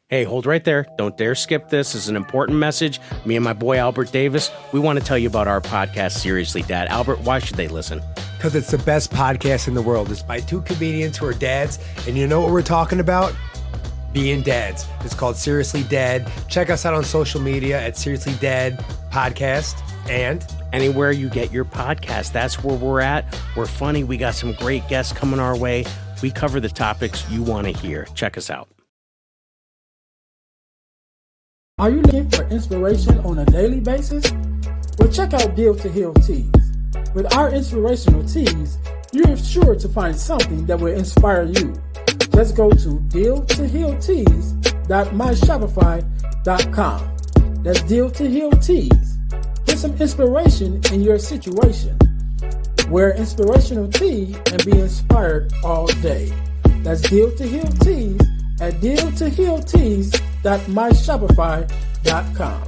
Hey, hold right there. Don't dare skip this. This is an important message. Me and my boy, Albert Davis, we want to tell you about our podcast, Seriously Dad. Albert, why should they listen? Because it's the best podcast in the world. It's by two comedians who are dads. And you know what we're talking about? Being dads. It's called Seriously Dad. Check us out on social media at Seriously Dad Podcast. And anywhere you get your podcast, that's where we're at. We're funny. We got some great guests coming our way. We cover the topics you want to hear. Check us out. Are you looking for inspiration on a daily basis? Well, check out Deal to Heal Tees. With our inspirational tees, you're sure to find something that will inspire you. Just go to dealtohealtees.myshopify.com. That's Deal to Heal Tees. Get some inspiration in your situation. Wear inspirational tee and be inspired all day. That's Deal to Heal Tees at dealtohealtees.myshopify.com.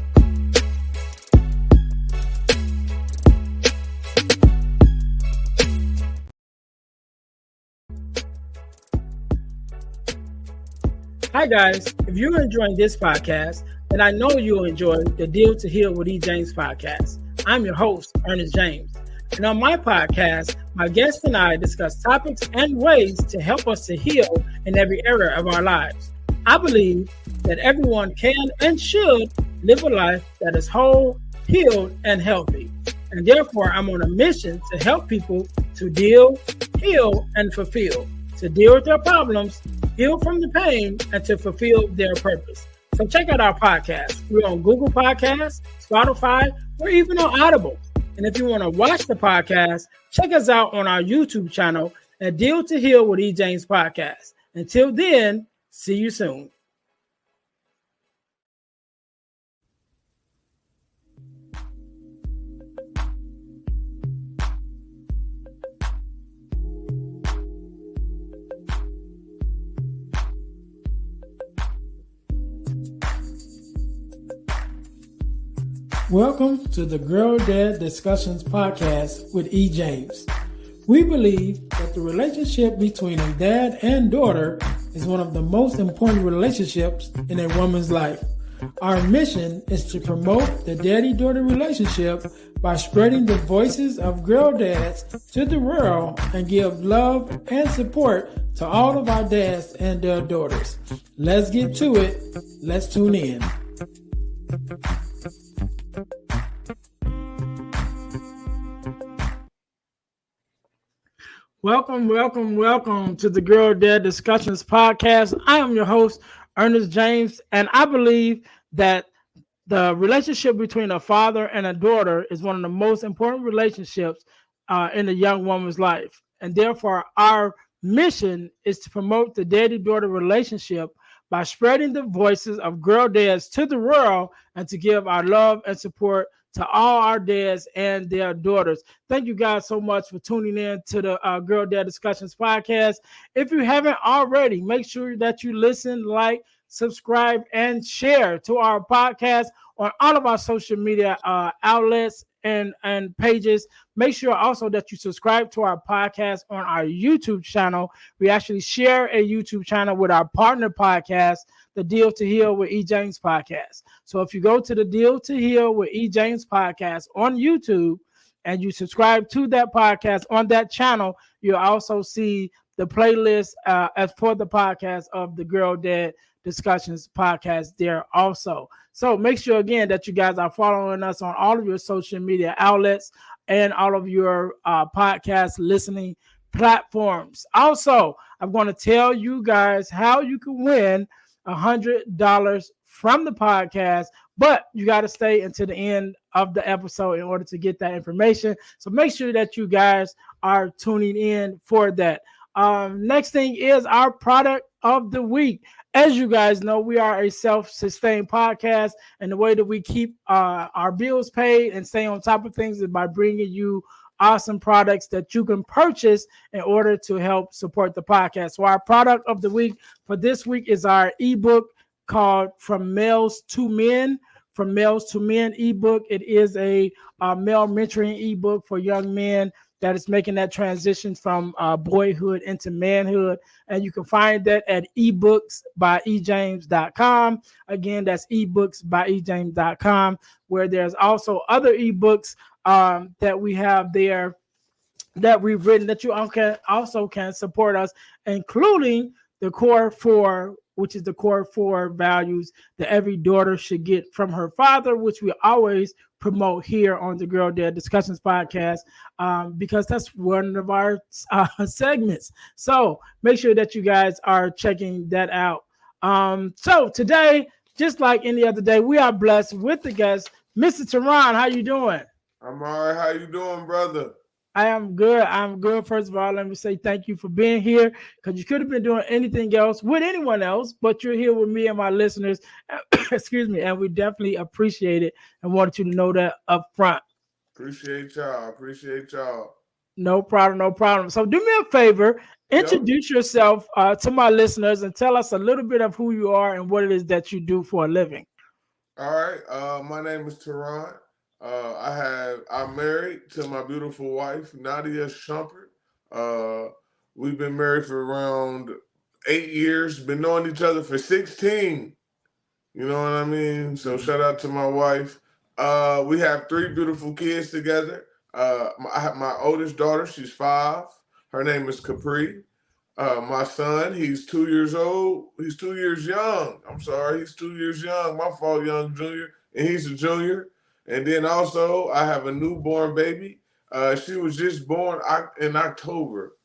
Hi guys, if you're enjoying this podcast, then I know you'll enjoy the Deal to Heal with E. James podcast. I'm your host, Earnest James. And on my podcast, my guest and I discuss topics and ways to help us to heal in every area of our lives. I believe that everyone can and should live a life that is whole, healed, and healthy. And therefore, I'm on a mission to help people to deal, heal, and fulfill, to deal with their problems, heal from the pain, and to fulfill their purpose. So check out our podcast. We're on Google Podcasts, Spotify, or even on Audible. And if you want to watch the podcast, check us out on our YouTube channel at Deal to Heal with E. James Podcast. Until then, see you soon. Welcome to the Girl Dad Discussions podcast with E. James. We believe that the relationship between a dad and daughter is one of the most important relationships in a woman's life. Our mission is to promote the daddy-daughter relationship by spreading the voices of girl dads to the world and give love and support to all of our dads and their daughters. Let's get to it. Let's tune in. Welcome to the Girl Dad Discussions podcast. I am your host, Earnest James, and I believe that the relationship between a father and a daughter is one of the most important relationships in a young woman's life. And therefore, our mission is to promote the daddy-daughter relationship by spreading the voices of girl dads to the world and to give our love and support to all our dads and their daughters. Thank you guys so much for tuning in to the Girl Dad Discussions podcast. If you haven't already, make sure that you listen, like, subscribe, and share to our podcast on all of our social media outlets and pages. Make sure also that you subscribe to our podcast on our YouTube channel. We actually share a YouTube channel with our partner podcast, the Deal to Heal with E. James podcast. So if you go to the Deal to Heal with E. James podcast on YouTube and you subscribe to that podcast on that channel, you'll also see the playlist as for the podcast of the Girl Dad Discussions podcast there also. So make sure again that you guys are following us on all of your social media outlets and all of your podcast listening platforms. Also, I'm going to tell you guys how you can win $100 from the podcast, but you got to stay until the end of the episode in order to get that information. So make sure that you guys are tuning in for that. Next thing is our product of the week. As you guys know, we are a self-sustained podcast, and the way that we keep our bills paid and stay on top of things is by bringing you awesome products that you can purchase in order to help support the podcast. So our product of the week for this week is our ebook called From Males to Men. From Males to Men ebook. It is a male mentoring ebook for young men that is making that transition from boyhood into manhood. And you can find that at ebooksbyejames.com. Again, that's ebooksbyejames.com, where there's also other ebooks that we have there that we've written that you also can support us, including the core four, which is the core four values that every daughter should get from her father, which we always promote here on the Girl Dad Discussions podcast, because that's one of our segments. So make sure that you guys are checking that out. So today, just like any other day, we are blessed with the guest, Mr. Teron. How you doing? I'm all right. How you doing, brother? I am good. I'm good. First of all, let me say thank you for being here, because you could have been doing anything else with anyone else, but you're here with me and my listeners. Excuse me. And we definitely appreciate it and wanted you to know that up front. Appreciate y'all. No problem. No problem. So do me a favor. Introduce yourself to my listeners and tell us a little bit of who you are and what it is that you do for a living. All right. My name is Teron. I'm married to my beautiful wife, Nadia Shumpert. We've been married for around 8 years, been knowing each other for 16. You know what I mean? So shout out to my wife. We have 3 beautiful kids together. I have my oldest daughter, she's 5. Her name is Capri. My son, he's 2 years old. He's 2 years young. I'm sorry, he's 2 years young. My fault, young junior. And he's a junior. And then also, I have a newborn baby. She was just born in October.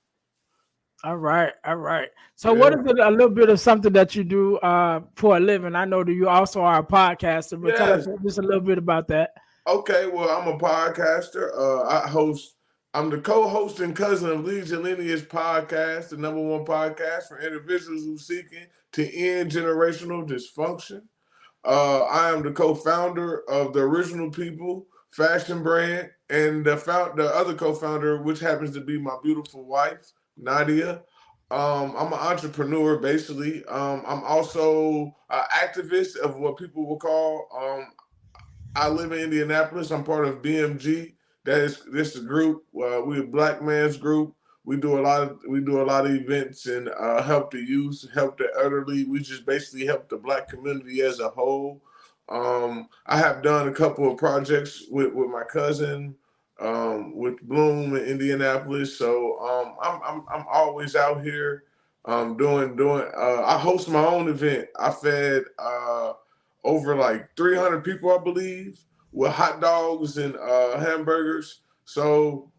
All right. So what is it, a little bit of something that you do for a living? I know that you also are a podcaster, but tell us just a little bit about that. Okay, well, I'm a podcaster. I'm the co-host and cousin of Legion Lineage podcast, the #1 podcast for individuals who seeking to end generational dysfunction. I am the co-founder of the Original People fashion brand, and the other co-founder, which happens to be my beautiful wife, Nadia. I'm an entrepreneur, basically. I'm also an activist of what people will call. I live in Indianapolis. I'm part of BMG. This is a group. We're a Black man's group. We do a lot of events and help the youth, help the elderly. We just basically help the Black community as a whole. I have done a couple of projects with my cousin, with Bloom in Indianapolis. So I'm always out here doing. I host my own event. I fed over like 300 people, I believe, with hot dogs and hamburgers. So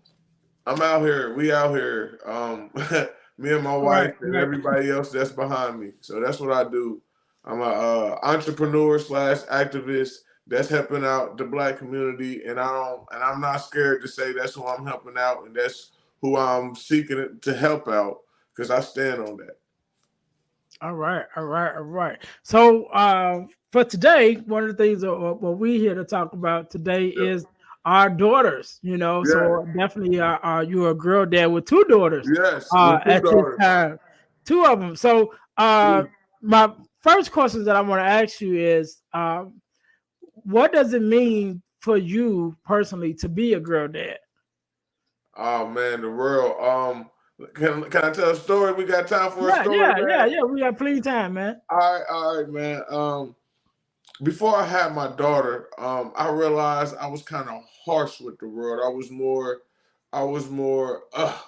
I'm out here. We out here. Me and my wife and everybody else that's behind me. So that's what I do. I'm a entrepreneur / activist that's helping out the Black community, and I'm not scared to say that's who I'm helping out, and that's who I'm seeking to help out, because I stand on that. All right. So for today, one of the things what we're here to talk about today is our daughters, So definitely you're a girl dad with 2 daughters. Yes, at this time, 2 of them. So my first question that I want to ask you is, what does it mean for you personally to be a girl dad? Oh man, the world. Can I tell a story? We got time for a story? Yeah. We got plenty of time, man. All right, man. Before I had my daughter, I realized I was kind of harsh with the world. I was more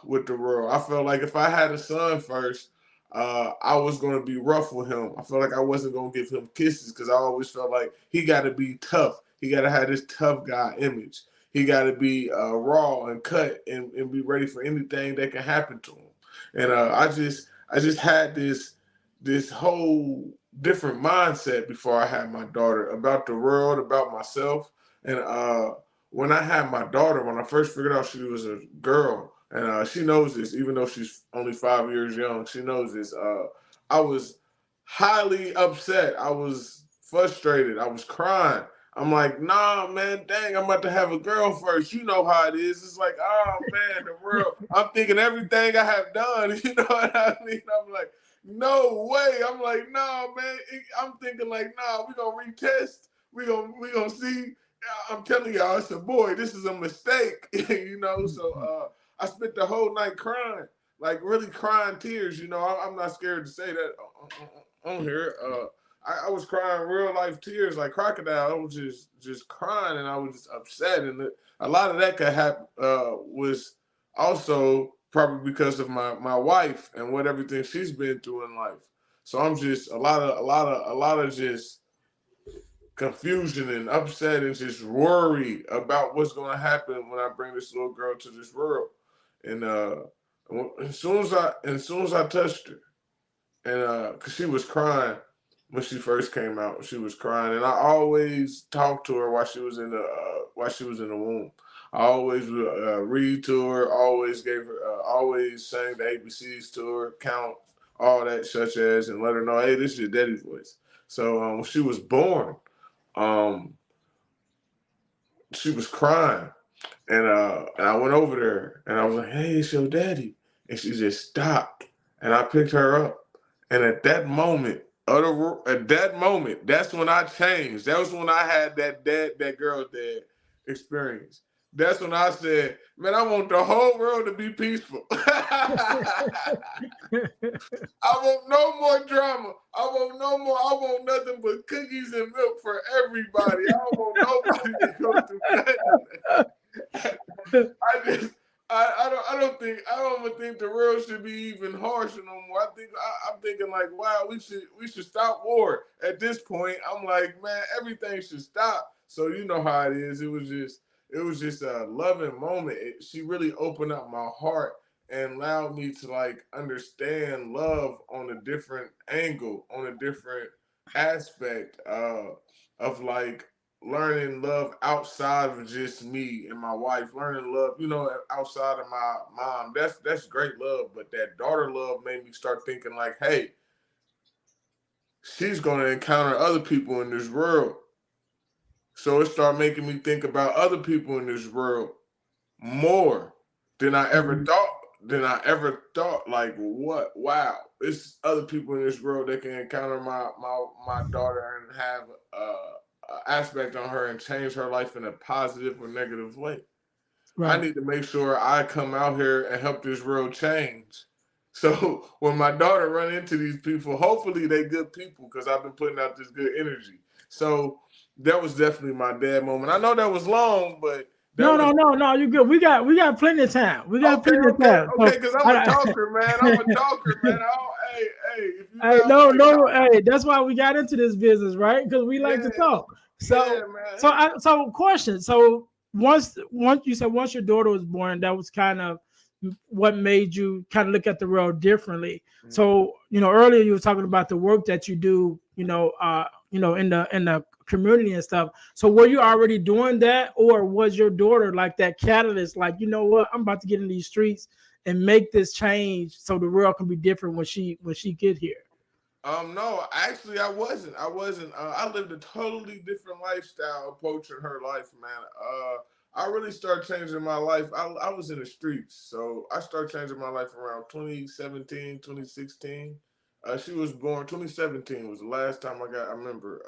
with the world. I felt like if I had a son first, I was going to be rough with him. I felt like I wasn't going to give him kisses, because I always felt like he got to be tough. He got to have this tough guy image. He got to be raw and cut and be ready for anything that can happen to him. And I just had this whole different mindset before I had my daughter, about the world, about myself. And when I had my daughter, when I first figured out she was a girl, and she knows this, even though she's only 5 years young, she knows this. I was highly upset. I was frustrated. I was crying. I'm like, nah, man, dang, I'm about to have a girl first. You know how it is. It's like, oh, man, the world. I'm thinking everything I have done. You know what I mean? I'm like, no way. I'm like, nah, man. I'm thinking like, nah, we're going to retest. We're gonna see. I'm telling y'all, it's a boy. This is a mistake. So I spent the whole night crying, like really crying tears. You know, I'm not scared to say that on here. I was crying real life tears like crocodile. I was just crying and I was just upset. And a lot of that could happen was also probably because of my wife and what everything she's been through in life. So I'm just a lot of just confusion and upset and just worry about what's going to happen when I bring this little girl to this world. And as soon as I touched her, and cause she was crying when she first came out, she was crying, and I always talked to her while she was in the womb. I always read to her, always gave her, always sang the ABCs to her, count all that, such as, and let her know, hey, this is your daddy's voice. So when she was born, um, she was crying, and I went over there, and I was like, hey, it's your daddy, and she just stopped, and I picked her up. And at that moment, that's when I changed. That was when I had that girl dad experience. That's when I said, man, I want the whole world to be peaceful. I want no more drama. I want nothing but cookies and milk for everybody. I don't want nobody to go through nothing. I don't think the world should be even harsher no more. I'm thinking like, wow, we should stop war at this point. I'm like, man, everything should stop. So you know how it is. It was just a loving moment. She really opened up my heart and allowed me to like understand love on a different angle, on a different aspect of like learning love outside of just me and my wife, learning love, you know, outside of my mom. That's great love. But that daughter love made me start thinking like, hey, she's going to encounter other people in this world. So it started making me think about other people in this world more than I ever thought. Like, what? Wow, it's other people in this world that can encounter my daughter and have aspect on her and change her life in a positive or negative way. Right. I need to make sure I come out here and help this world change. So when my daughter run into these people, hopefully they good people because I've been putting out this good energy. So that was definitely my dad moment. I know that was long, but no, you're good. We got plenty of time. We got plenty of time. Okay, because I'm a talker, man. Hey, hey, that's why we got into this business, right? Because we like to talk. So question. So once you said once your daughter was born, that was kind of what made you kind of look at the world differently. Mm-hmm. So, you know, earlier you were talking about the work that you do, in the community and stuff. So were you already doing that, or was your daughter like that catalyst? Like, you know what, I'm about to get in these streets and make this change so the world can be different when she get here. No, actually I wasn't. I lived a totally different lifestyle approaching her life, man. I really started changing my life. I was in the streets. So I started changing my life around 2017, 2016. She was born 2017 was the last time I remember.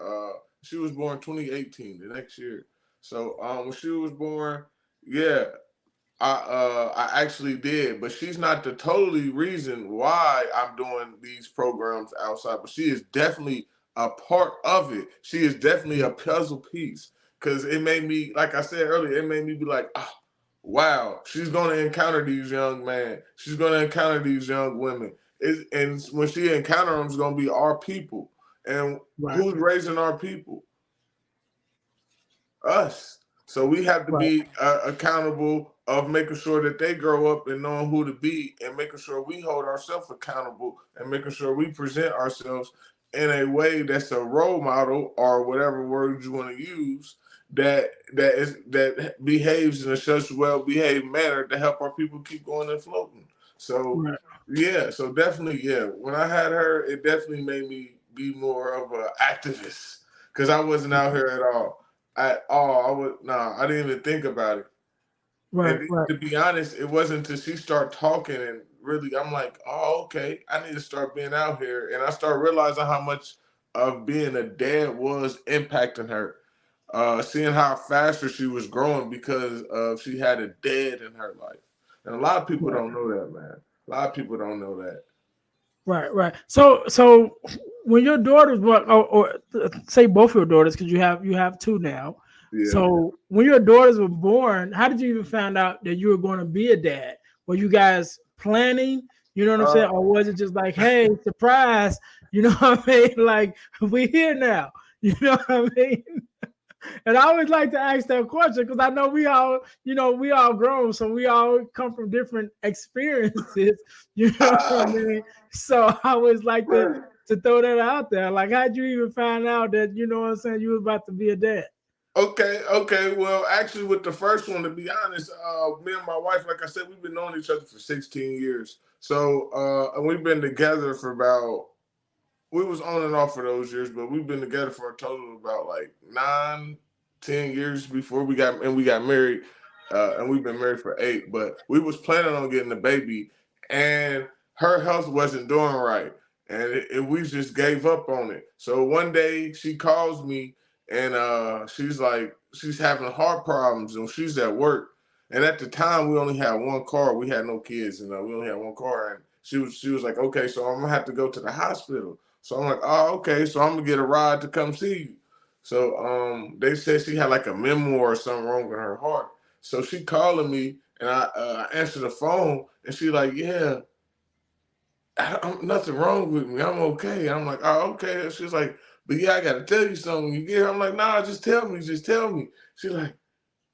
She was born 2018, the next year. So when she was born, yeah, I actually did, but she's not the totally reason why I'm doing these programs outside, but she is definitely a part of it. She is definitely a puzzle piece because it made me, like I said earlier, it made me be like, oh, wow, she's going to encounter these young men. She's going to encounter these young women. And when she encounters them, it's going to be our people. And who's raising our people? Us. So we have to be accountable of making sure that they grow up and knowing who to be, and making sure we hold ourselves accountable and making sure we present ourselves in a way that's a role model, or whatever word you want to use, that behaves in a such well-behaved manner to help our people keep going and floating. So so definitely, when I had her, it definitely made me be more of an activist because I wasn't out here at all. I didn't even think about it. To be honest, it wasn't until she started talking and really, I'm like, oh, okay, I need to start being out here. And I started realizing how much of being a dad was impacting her. Seeing how faster she was growing because she had a dad in her life. And a lot of people don't know that, man. A lot of people don't know that. Right. So when your daughters were, or say both of your daughters, because you have two now. Yeah. So when your daughters were born, how did you even find out that you were going to be a dad? Were you guys planning? You know what I'm saying? Or was it just like, hey, surprise? You know what I mean? Like, we here now. You know what I mean? And I always like to ask that question because I know we all grown, so we all come from different experiences. You know what I mean? So I always like to throw that out there. Like, how'd you even find out that, you know what I'm saying, you was about to be a dad? Okay. Well, actually, with the first one, to be honest, me and my wife, like I said, we've been knowing each other for 16 years. So, and we've been together for we was on and off for those years, but we've been together for a total of about like 9-10 years before we got married. And we've been married for 8, but we was planning on getting a baby, and her health wasn't doing right. And we just gave up on it. So one day she calls me, and she's like, she's having heart problems, and she's at work. And at the time, we only had one car. We had no kids, and we only had one car. And she was like, okay, so I'm gonna have to go to the hospital. So I'm like, oh, okay. So I'm gonna get a ride to come see you. So they said she had like a memoir or something wrong with her heart. So she calling me, and I answer the phone, and she like, yeah, nothing wrong with me. I'm okay. I'm like, oh, okay. She's like, but yeah, I gotta tell you something. When you get here, I'm like, nah, just tell me. She's like,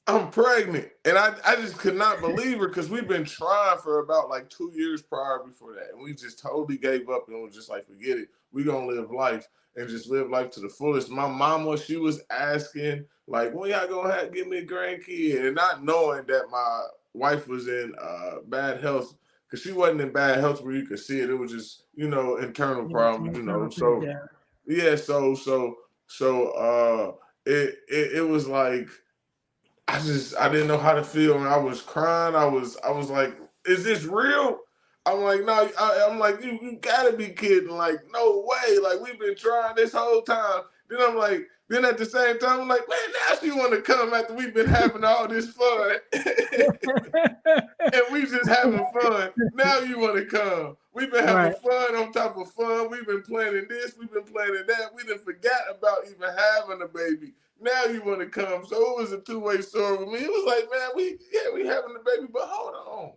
I'm pregnant. And I just could not believe her because we've been trying for about like 2 years prior before that. And we just totally gave up and was just like, forget it. We're going to live life and just live life to the fullest. My mama, she was asking, like, when y'all going to give me a grandkid? And not knowing that my wife was in bad health, because she wasn't in bad health where you could see it. It was just, internal problems, So, yeah, it was like, I didn't know how to feel, and I was crying. I was like, is this real? I'm like, no, I'm like, you gotta be kidding. Like, no way. Like, we've been trying this whole time. Then at the same time, I'm like, man, now she want to come after we've been having all this fun. And we just having fun. Now you want to come. We've been having fun on top of fun. We've been planning this. We've been planning that. We didn't forget about even having a baby. Now you want to come. So it was a two-way story with me. It was like, man, we having the baby, but hold on.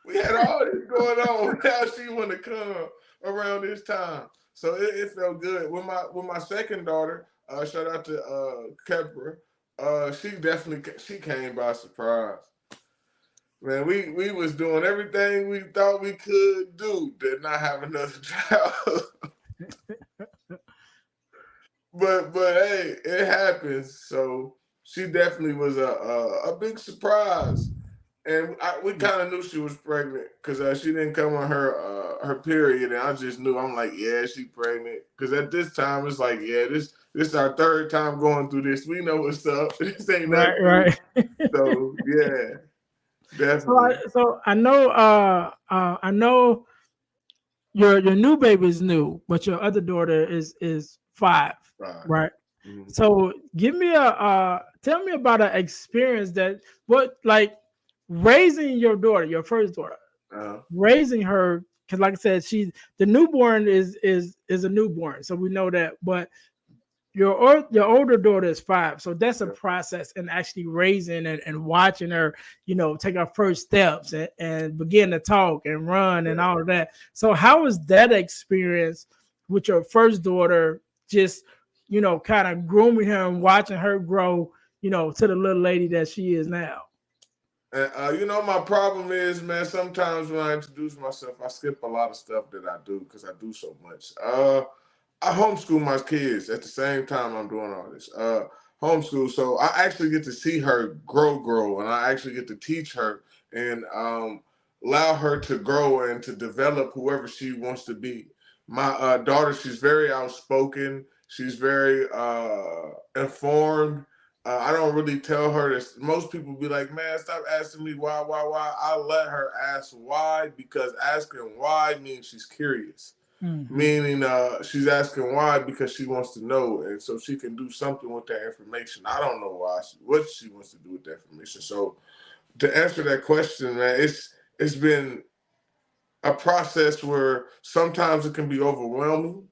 We had all this going on. Now she want to come around this time. So it felt good. With my second daughter, shout out to Kepra, she came by surprise. Man, we was doing everything we thought we could do to not have another child. But hey, it happens. So she definitely was a big surprise, and we kind of knew she was pregnant because she didn't come on her period, and I just knew. I'm like, yeah, she pregnant. Because at this time, it's like, yeah, this is our third time going through this. We know what's up. This ain't nothing. Right. So yeah, definitely. So I know your new baby is new, but your other daughter is 5. Right? Mm-hmm. So give me tell me about an experience like raising your daughter, your first daughter, raising her, because like I said, the newborn is a newborn, so we know that. But your older daughter is 5, so that's a process in actually raising and watching her, take her first steps and begin to talk and run and all of that. So how was that experience with your first daughter? Just kind of grooming her and watching her grow, to the little lady that she is now. And my problem is, man, sometimes when I introduce myself, I skip a lot of stuff that I do because I do so much. I homeschool my kids at the same time I'm doing all this. Homeschool, so I actually get to see her grow, and I actually get to teach her and allow her to grow and to develop whoever she wants to be. My daughter, she's very outspoken. She's very informed. I don't really tell her this. Most people be like, man, stop asking me why. I let her ask why, because asking why means she's curious. Mm-hmm. Meaning she's asking why because she wants to know, and so she can do something with that information. I don't know what she wants to do with that information. So to answer that question, man, it's been a process where sometimes it can be overwhelming,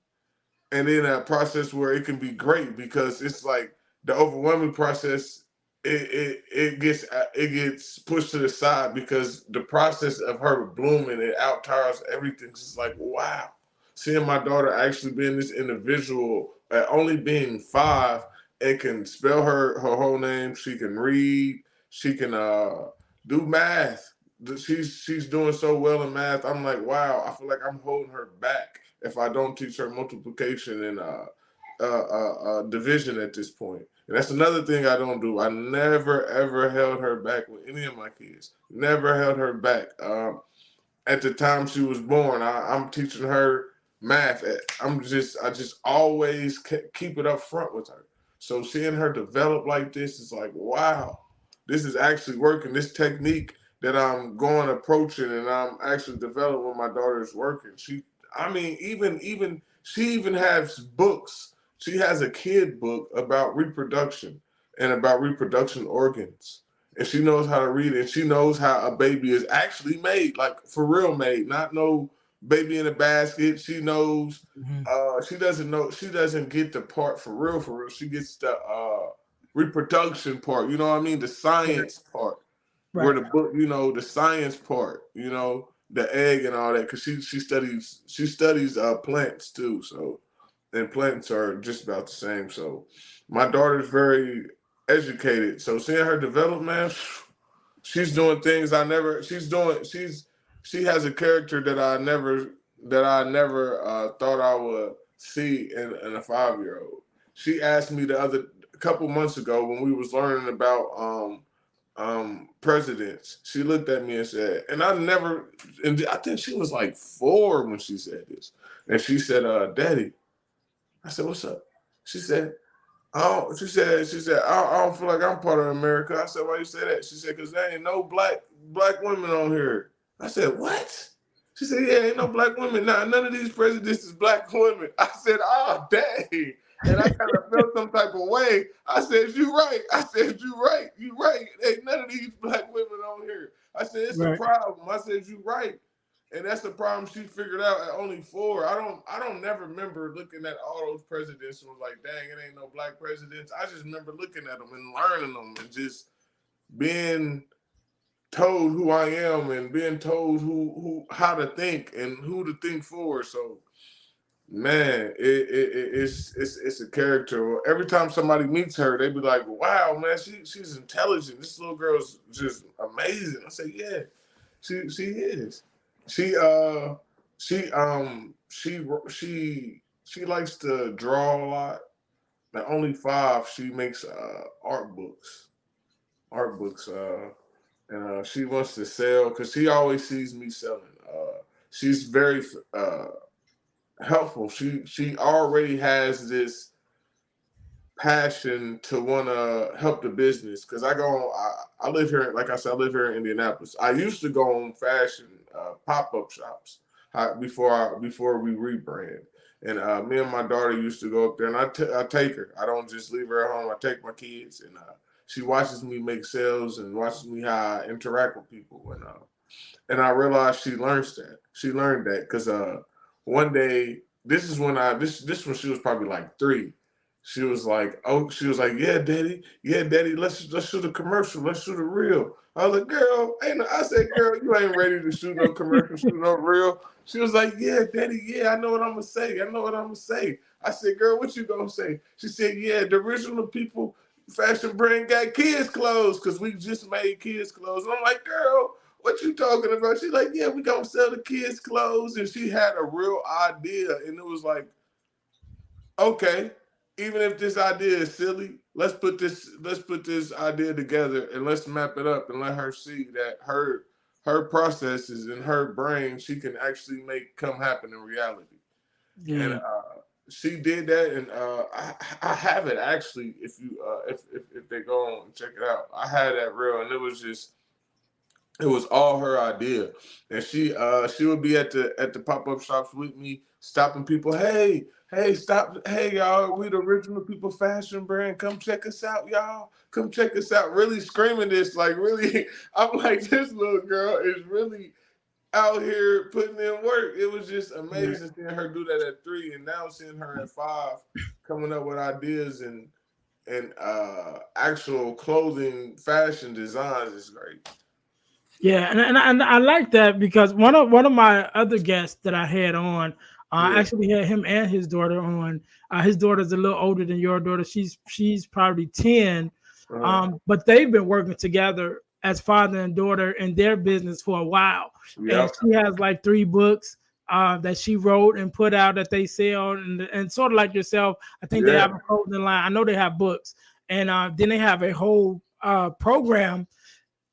and then a process where it can be great, because it's like the overwhelming process, it gets pushed to the side, because the process of her blooming, it outtowers everything. It's just like, wow, seeing my daughter actually being this individual at only being 5 and can spell her whole name, she can read, she can do math. She's doing so well in math. I'm like, wow, I feel like I'm holding her back if I don't teach her multiplication and division at this point. And that's another thing I don't do. I never ever held her back with any of my kids. Never held her back. At the time she was born, I'm teaching her math. I just always keep it up front with her. So seeing her develop like this is like, wow, this is actually working. This technique that I'm going approaching and I'm actually developing with my daughter is working. I mean, even she even has books. She has a kid book about reproduction and about reproduction organs. And she knows how to read it. And she knows how a baby is actually made, like for real made, not no baby in a basket. She knows. She doesn't know. She doesn't get the part for real. For real, she gets the reproduction part. You know what I mean? The science part, where Right. the book, the science part. The egg and all that, because she studies plants too. So, and plants are just about the same. So, my daughter's very educated. So seeing her develop, man, she's doing things I never. She has a character that I never thought I would see in a 5-year-old. She asked me a couple months ago when we was learning about presidents. She looked at me and said, and I think she was like 4 when she said this, and she said, "Daddy," I said, "What's up?" She said, "Oh," she said, I don't feel like I'm part of America." I said, "Why you say that?" She said, "Cause there ain't no black women on here." I said, "What?" She said, "Yeah, ain't no black women. Nah, none of these presidents is black women." I said, "Oh, dang." And I kind of felt some type of way. I said, "You right." I said, "You right. You right. Ain't none of these black women on here." I said, "It's a Right. problem." I said, "You right." And that's the problem she figured out at only 4. I don't never remember looking at all those presidents and was like, dang, it ain't no black presidents. I just remember looking at them and learning them and just being told who I am and being told who how to think and who to think for. So man, it's a character. Every time somebody meets her, they be like, wow, man, she's intelligent. This little girl's just amazing. I say, yeah, she is. She she she likes to draw a lot. At only 5, she makes art books, and she wants to sell because she always sees me selling. She's very helpful. She already has this passion to want to help the business, because I live here, like I said, I live here in Indianapolis. I used to go on fashion pop-up shops before we rebrand, and me and my daughter used to go up there, and I take her. I don't just leave her at home. I take my kids, and she watches me make sales and watches me how I interact with people, and I realized she learned that because one day, this when she was probably like 3. She was like, yeah, daddy, let's shoot a commercial, let's shoot a reel. I was like, girl, I said, girl, you ain't ready to shoot no commercial, shoot no reel. She was like, yeah, daddy, yeah, I know what I'm gonna say. I said, girl, what you gonna say? She said, yeah, the original people fashion brand got kids clothes because we just made kids clothes. And I'm like, girl, what you talking about? She's like, yeah, we gonna sell the kids clothes. And she had a real idea. And it was like, okay, even if this idea is silly, let's put this idea together and let's map it up and let her see that her processes in her brain, she can actually make come happen in reality. And Yeah. she did that, and I have it actually. If you if they go on and check it out, I had that reel, and it was just it was all her idea, and she would be at the pop-up shops with me, stopping people. Hey, stop! Hey, y'all, we the original people fashion brand. Come check us out, y'all. Come check us out. Really screaming this, like really. I'm like, this little girl is really out here putting in work. It was just amazing seeing her do that at 3, and now seeing her at 5, coming up with ideas and actual clothing fashion designs is great. Yeah, and I like that because one of my other guests that I had on, actually had him and his daughter on. His daughter's a little older than your daughter. She's probably 10, but they've been working together as father and daughter in their business for a while. And she has like 3 books that she wrote and put out that they sell, and sort of like yourself, I think they have a clothing line. I know they have books, and then they have a whole program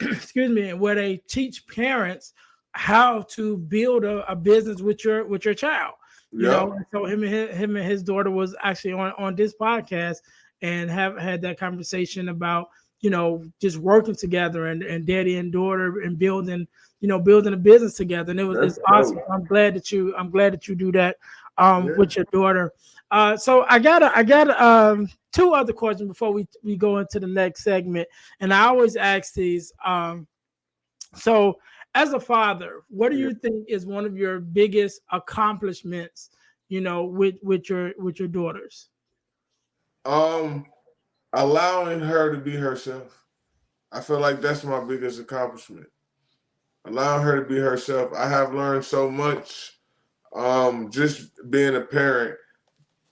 excuse me, where they teach parents how to build a business with your child. You know, so him and his daughter was actually on this podcast and have had that conversation about, you know, just working together and daddy and daughter and building a business together. And it's awesome. I'm glad that you do that with your daughter. So I got 2 other questions before we go into the next segment. And I always ask these. So as a father, what do you think is one of your biggest accomplishments, you know, with your daughters? Allowing her to be herself. I feel like that's my biggest accomplishment. Allowing her to be herself. I have learned so much just being a parent,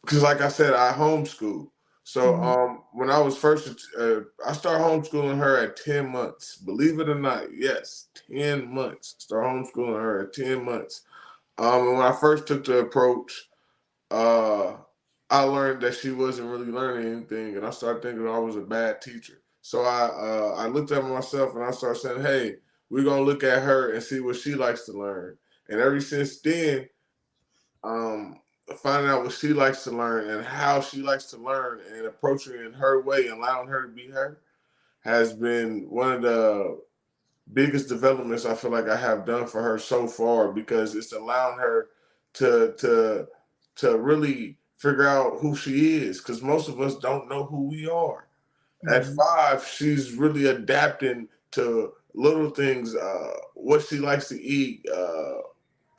because like I said, I homeschool. So when I was first, I started homeschooling her at 10 months. Believe it or not, yes, 10 months. Start homeschooling her at 10 months. And when I first took the approach, I learned that she wasn't really learning anything, and I started thinking I was a bad teacher. So I looked at myself and I started saying, hey, we're going to look at her and see what she likes to learn. And ever since then, finding out what she likes to learn and how she likes to learn and approaching it in her way and allowing her to be her has been one of the biggest developments I feel like I have done for her so far, because it's allowing her to really figure out who she is, because most of us don't know who we are. At 5, she's really adapting to little things, what she likes to eat.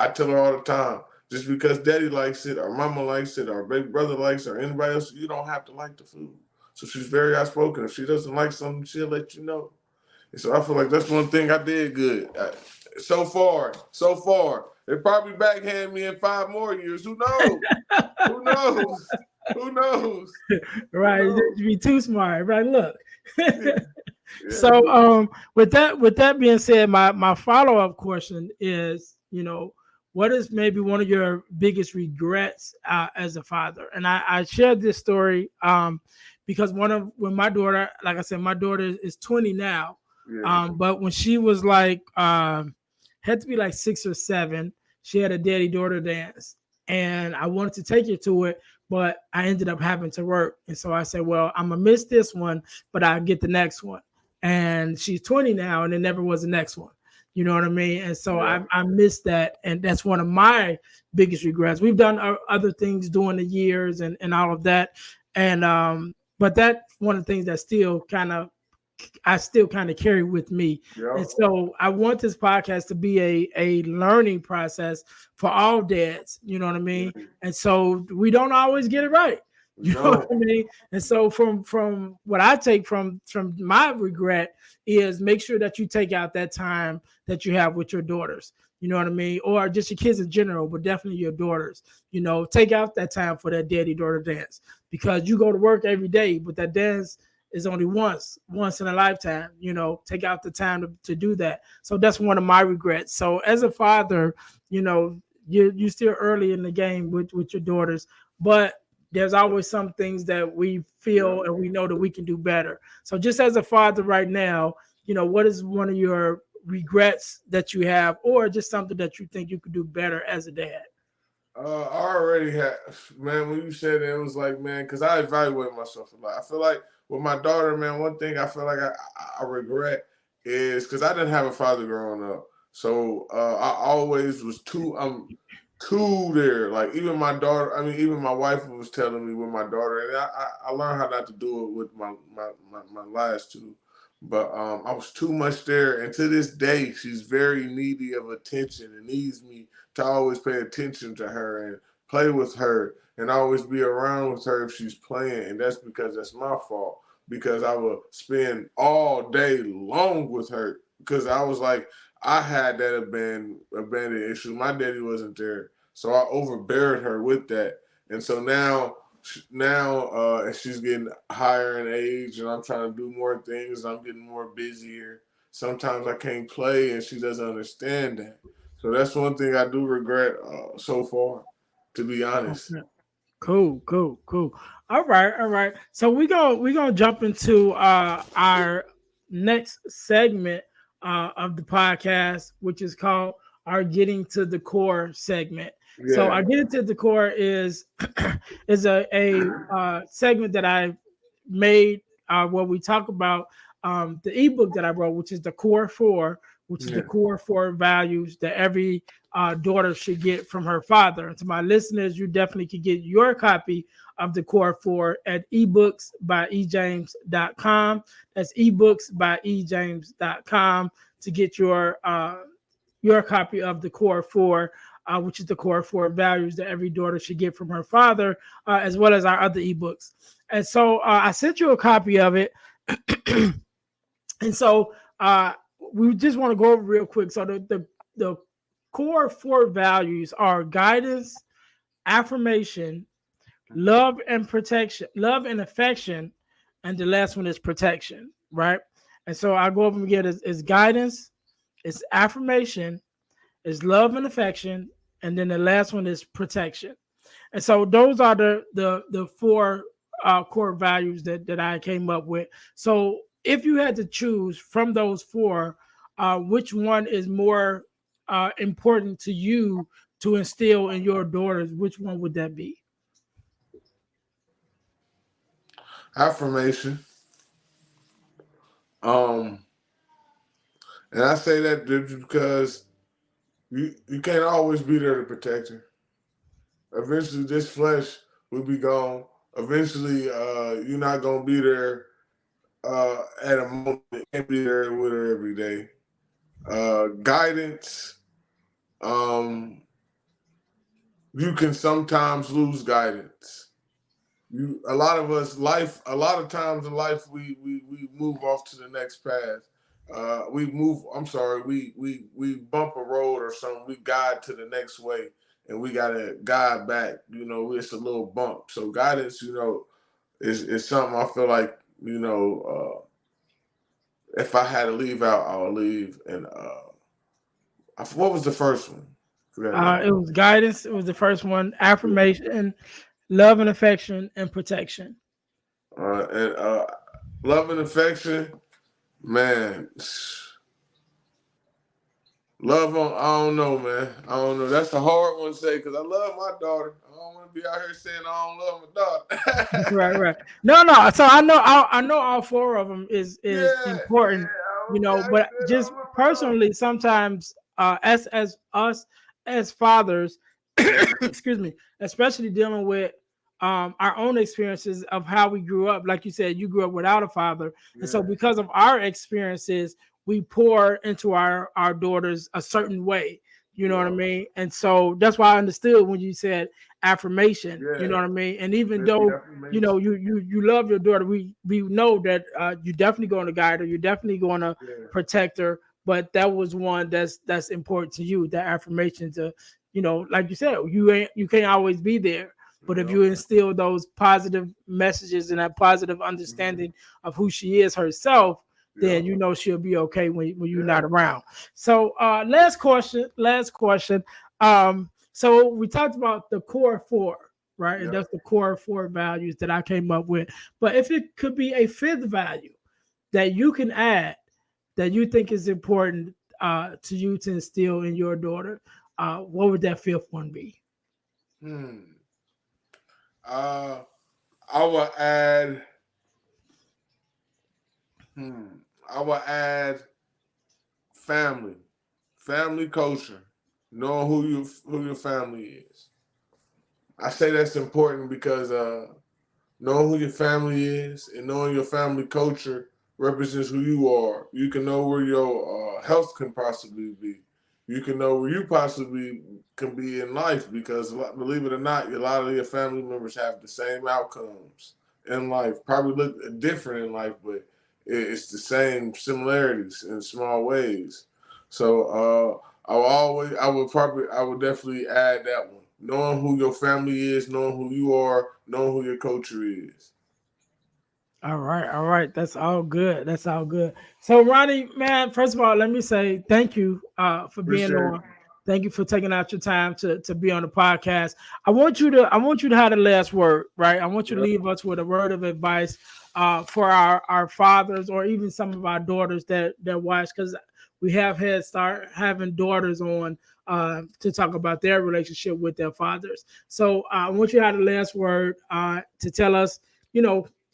I tell her all the time, just because daddy likes it or mama likes it or big brother likes it or anybody else, you don't have to like the food. So she's very outspoken. If she doesn't like something, she'll let you know. And so I feel like that's one thing I did good. So far. They probably backhand me in 5 more years. Who knows? Who knows? Who knows? Right. You be too smart. Right. Look. So with that being said, my follow-up question is, you know, what is maybe one of your biggest regrets as a father? And I shared this story because when my daughter, like I said, my daughter is 20 now. But when she was like had to be like 6 or 7, she had a daddy daughter dance, and I wanted to take her to it, but I ended up having to work. And so I said, well, I'm gonna miss this one, but I'll get the next one. And she's 20 now, and there never was the next one. You know what I mean? And so I missed that. And that's one of my biggest regrets. We've done other things during the years and all of that. And but that's one of the things that I still kind of carry with me. And so I want this podcast to be a learning process for all dads. You know what I mean? And so we don't always get it right. You know what I mean? And so from what I take from my regret is make sure that you take out that time that you have with your daughters. You know what I mean? Or just your kids in general, but definitely your daughters. You know, take out that time for that daddy-daughter dance, because you go to work every day, but that dance is only once in a lifetime. You know, take out the time to do that. So that's one of my regrets. So as a father, you know, you're still early in the game with your daughters, but there's always some things that we feel and we know that we can do better. So just as a father right now, you know, what is one of your regrets that you have, or just something that you think you could do better as a dad? I already had, man, when you said it was like, man, because I evaluate myself a lot. I feel like with my daughter, man, one thing I feel like I regret is because I didn't have a father growing up, so I always was too there. Like even my daughter, I mean, even my wife was telling me with my daughter, and I learned how not to do it with my last two. But I was too much there, and to this day, she's very needy of attention and needs me to always pay attention to her and play with her and always be around with her if she's playing. And that's because that's my fault, because I would spend all day long with her because I was like, I had that abandoned issue. My daddy wasn't there, so I overbeared her with that. And so now as she's getting higher in age and I'm trying to do more things, I'm getting more busier. Sometimes I can't play and she doesn't understand that. So that's one thing I do regret so far, to be honest. Okay. Cool. All right. So we gonna jump into our next segment of the podcast, which is called our getting to the core segment. So Yeah. our getting to the core is is a segment that I made where we talk about the ebook that I wrote, which is the core four, which is the Yeah. core four values that every daughter should get from her father. And to my listeners, you definitely could get your copy of the core four at ebooksbyejames.com. That's ebooksbyejames.com to get your copy of the core four, which is the core four values that every daughter should get from her father, as well as our other ebooks. And so I sent you a copy of it. And so we just want to go over real quick. So the core four values are guidance, affirmation, love and protection, love and affection, and the last one is protection, right? And so I go over them again. It's guidance, it's affirmation, it's love and affection, and then the last one is protection. And so those are the four core values that I came up with. So if you had to choose from those four, which one is more important to you to instill in your daughters? Which one would that be? Affirmation. Um, and I say that because you can't always be there to protect her. Eventually, this flesh will be gone. Eventually, you're not gonna be there at a moment. You can't be there with her every day. Guidance. Um, you can sometimes lose guidance. A lot of us life a lot of times in life we move off to the next path. We bump a road or something, we guide to the next way and we gotta guide back. It's a little bump. So guidance, is something I feel like, if I had to leave out, I'll leave. And what was the first one? Forgot that. It was guidance. It was the first one. Affirmation, love and affection, and protection. And love and affection, man. Love on, I don't know, man. I don't know. That's a hard one to say because I love my daughter. I don't want to be out here saying I don't love my daughter. Right. No. So I know all four of them is Yeah, important, I want to be out here but saying I just don't love my daughter. personally, sometimes as us as fathers, Yeah, excuse me, especially dealing with our own experiences of how we grew up. Like you said, you grew up without a father, and so yeah, because of our experiences, we pour into our daughters a certain way. You know what I yeah, mean? And so that's why I understood when you said affirmation. You know yeah. what I mean? And even It's the though affirmation. you love your daughter, we know that you're definitely going to guide her. You're definitely going to Yeah, protect her. But that was one that's important to you. That affirmation to, like you said, you can't always be there. But if yeah. you instill those positive messages and that positive Mhm. understanding of who she is herself, Yeah, then she'll be okay when you're yeah, not around. So last question. So we talked about the core four, right? And yeah. that's the core four values that I came up with. But if it could be a fifth value that you can add that you think is important to you to instill in your daughter, what would that fifth one be? Hmm. Uh, I will add. Hmm. I will add. family culture, knowing who your family is. I say that's important because knowing who your family is and knowing your family culture represents who you are. You can know where your health can possibly be. You can know where you possibly can be in life because, believe it or not, a lot of your family members have the same outcomes in life. Probably look different in life, but it's the same similarities in small ways. So I would definitely add that one. Knowing who your family is, knowing who you are, knowing who your culture is. All right. That's all good. That's all good. So, Ronnie, man, first of all, let me say thank you for being Appreciate it. on. Thank you for taking out your time to be on the podcast. I want you to have the last word, right? I want you to leave us with a word of advice for our fathers or even some of our daughters that watch, because we have had start having daughters on to talk about their relationship with their fathers. So I want you to have the last word to tell us,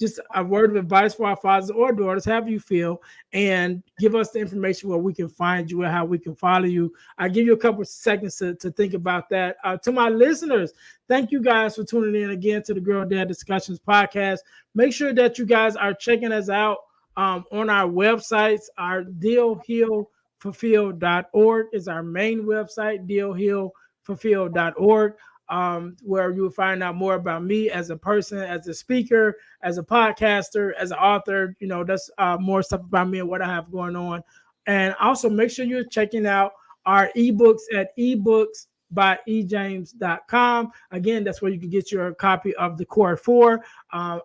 just a word of advice for our fathers or daughters, however you feel, and give us the information where we can find you and how we can follow you. I give you a couple of seconds to think about that. To my listeners, thank you guys for tuning in again to the Girl Dad Discussions podcast. Make sure that you guys are checking us out on our websites. Our dealhealfulfill.org is our main website, dealhealfulfill.org. Where you will find out more about me as a person, as a speaker, as a podcaster, as an author. That's more stuff about me and what I have going on. And also make sure you're checking out our ebooks at ebooks.ejames.com. Again, that's where you can get your copy of The Core 4.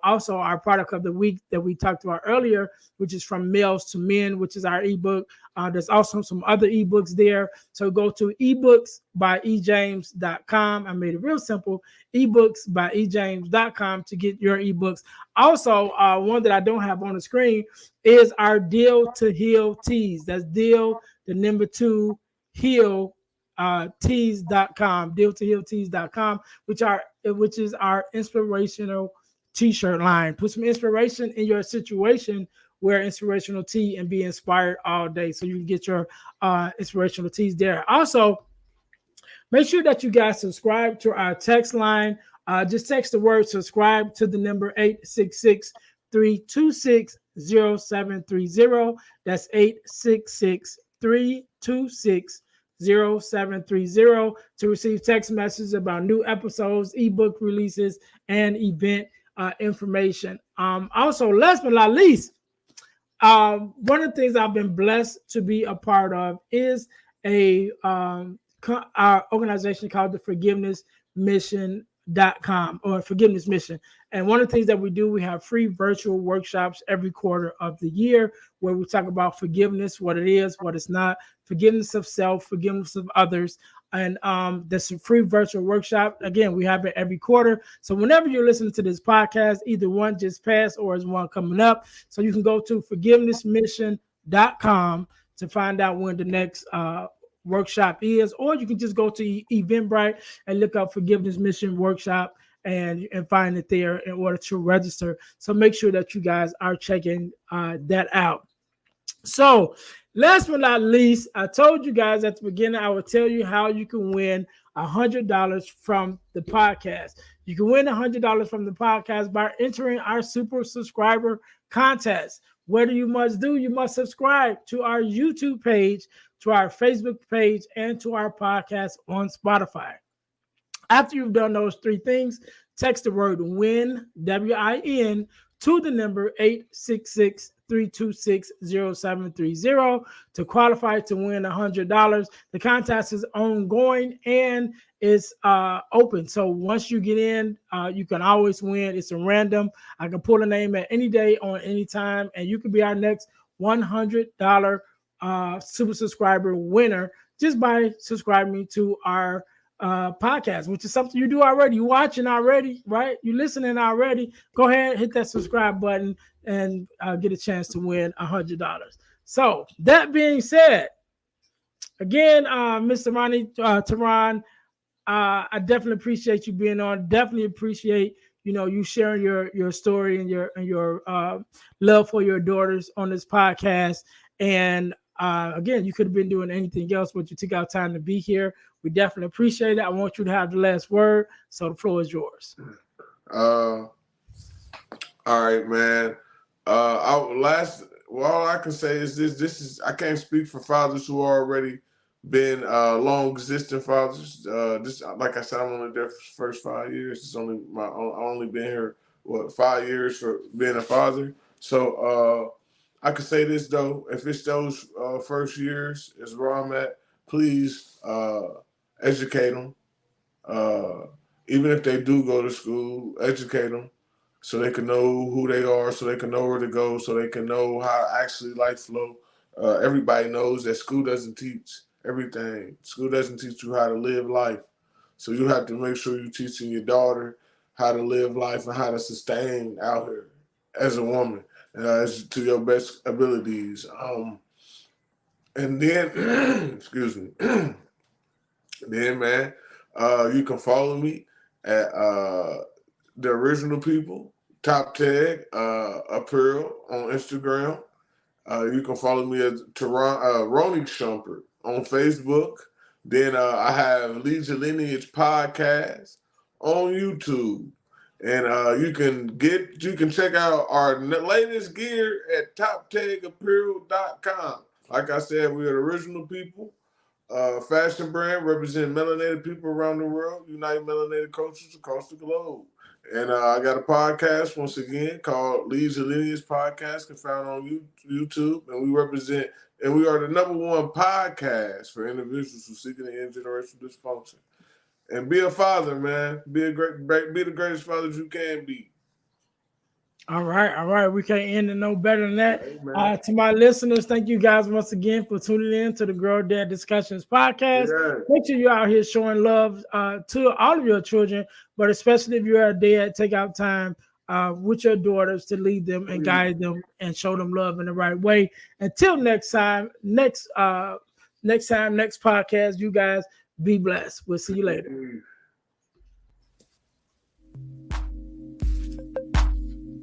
Also, our product of the week that we talked about earlier, which is From Males to Men, which is our ebook. There's also some other ebooks there. So go to ebooks.ejames.com. I made it real simple. ebooks.ejames.com to get your ebooks. Also, one that I don't have on the screen is our Deal to Heal tees. That's Deal, the number 2, Heal, tees.com, deal2healtees.com, which is our inspirational t-shirt line. Put some inspiration in your situation, wear inspirational tee and be inspired all day. So you can get your inspirational tees there. Also, make sure that you guys subscribe to our text line. Just text the word subscribe to the number 866-326-0730. That's 866-326-0730 to receive text messages about new episodes, ebook releases, and event information. Also, last but not least, one of the things I've been blessed to be a part of is our organization called the Forgiveness Mission.com or Forgiveness Mission. And one of the things that we do, we have free virtual workshops every quarter of the year where we talk about forgiveness, what it is, what it's not, forgiveness of self, forgiveness of others. And there's a free virtual workshop. Again, we have it every quarter. So whenever you're listening to this podcast, either one just passed or is one coming up. So you can go to forgivenessmission.com to find out when the next workshop is, or you can just go to Eventbrite and look up Forgiveness Mission Workshop and find it there in order to register. So make sure that you guys are checking that out. So last but not least, I told you guys at the beginning, I would tell you how you can win $100 from the podcast. You can win $100 from the podcast by entering our super subscriber contest. What you must do, you must subscribe to our YouTube page, to our Facebook page, and to our podcast on Spotify. After you've done those three things, text the word WIN, W-I-N, to the number 866-326-0730 to qualify to win $100. The contest is ongoing and is open. So once you get in, you can always win. It's a random. I can pull a name at any day on any time, and you could be our next $100 super subscriber winner just by subscribing to our podcast, which is something you do already. You're watching already, right? You're listening already. Go ahead, hit that subscribe button and get a chance to win $100. So that being said, again, Mr. Ronnie Tehran, I definitely appreciate you being on. Definitely appreciate you sharing your story and your love for your daughters on this podcast. And Again, you could have been doing anything else, but you took out time to be here. We definitely appreciate it. I want you to have the last word, so the floor is yours. All right, man. All I can say is this. I can't speak for fathers who are already been long existing fathers. This, like I said, I'm only there for the first 5 years. It's only I only been here 5 years for being a father. So I could say this though: if it's those first years is where I'm at, please educate them. Even if they do go to school, educate them so they can know who they are, so they can know where to go, so they can know how actually life flow. Everybody knows that school doesn't teach everything. School doesn't teach you how to live life. So you have to make sure you're teaching your daughter how to live life and how to sustain out here as a woman to your best abilities. And then, excuse me, then, man, you can follow me at The Original People, Top Tag, Apparel on Instagram. You can follow me at Ronick Shumpert on Facebook. Then I have Legion Lineage Podcast on YouTube. And you can check out our latest gear at TopTagApparel.com. Like I said, we are The Original People. Fashion brand representing melanated people around the world, uniting melanated cultures across the globe. And I got a podcast once again called Leads and Lineage Podcast, can found on YouTube, and we are the #1 podcast for individuals who seeking to end generational dysfunction. And be a father, man. Be the greatest father you can be. All right. We can't end it no better than that. To my listeners, thank you guys once again for tuning in to the Girl Dad Discussions podcast. Yeah. Make sure you're out here showing love to all of your children, but especially if you're a dad, take out time with your daughters to lead them and guide them and show them love in the right way. Until next time, next podcast, you guys be blessed. We'll see you later.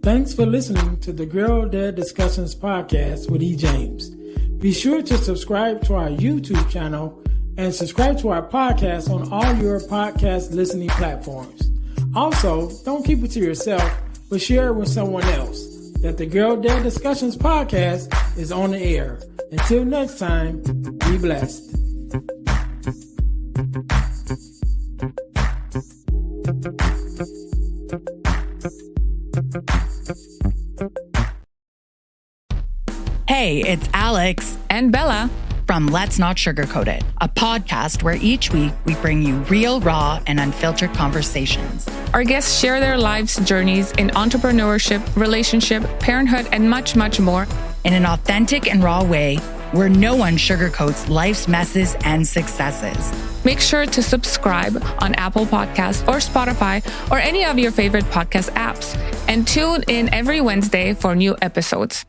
Thanks for listening to the Girl Dad Discussions podcast with E. James. Be sure to subscribe to our YouTube channel and subscribe to our podcast on all your podcast listening platforms. Also, don't keep it to yourself, but share it with someone else. That the Girl Dad Discussions podcast is on the air. Until next time, be blessed. Hey, it's Alex and Bella from Let's Not Sugarcoat It, a podcast where each week we bring you real, raw, and unfiltered conversations. Our guests share their lives' journeys in entrepreneurship, relationship, parenthood, and much, much more in an authentic and raw way where no one sugarcoats life's messes and successes. Make sure to subscribe on Apple Podcasts or Spotify or any of your favorite podcast apps, and tune in every Wednesday for new episodes.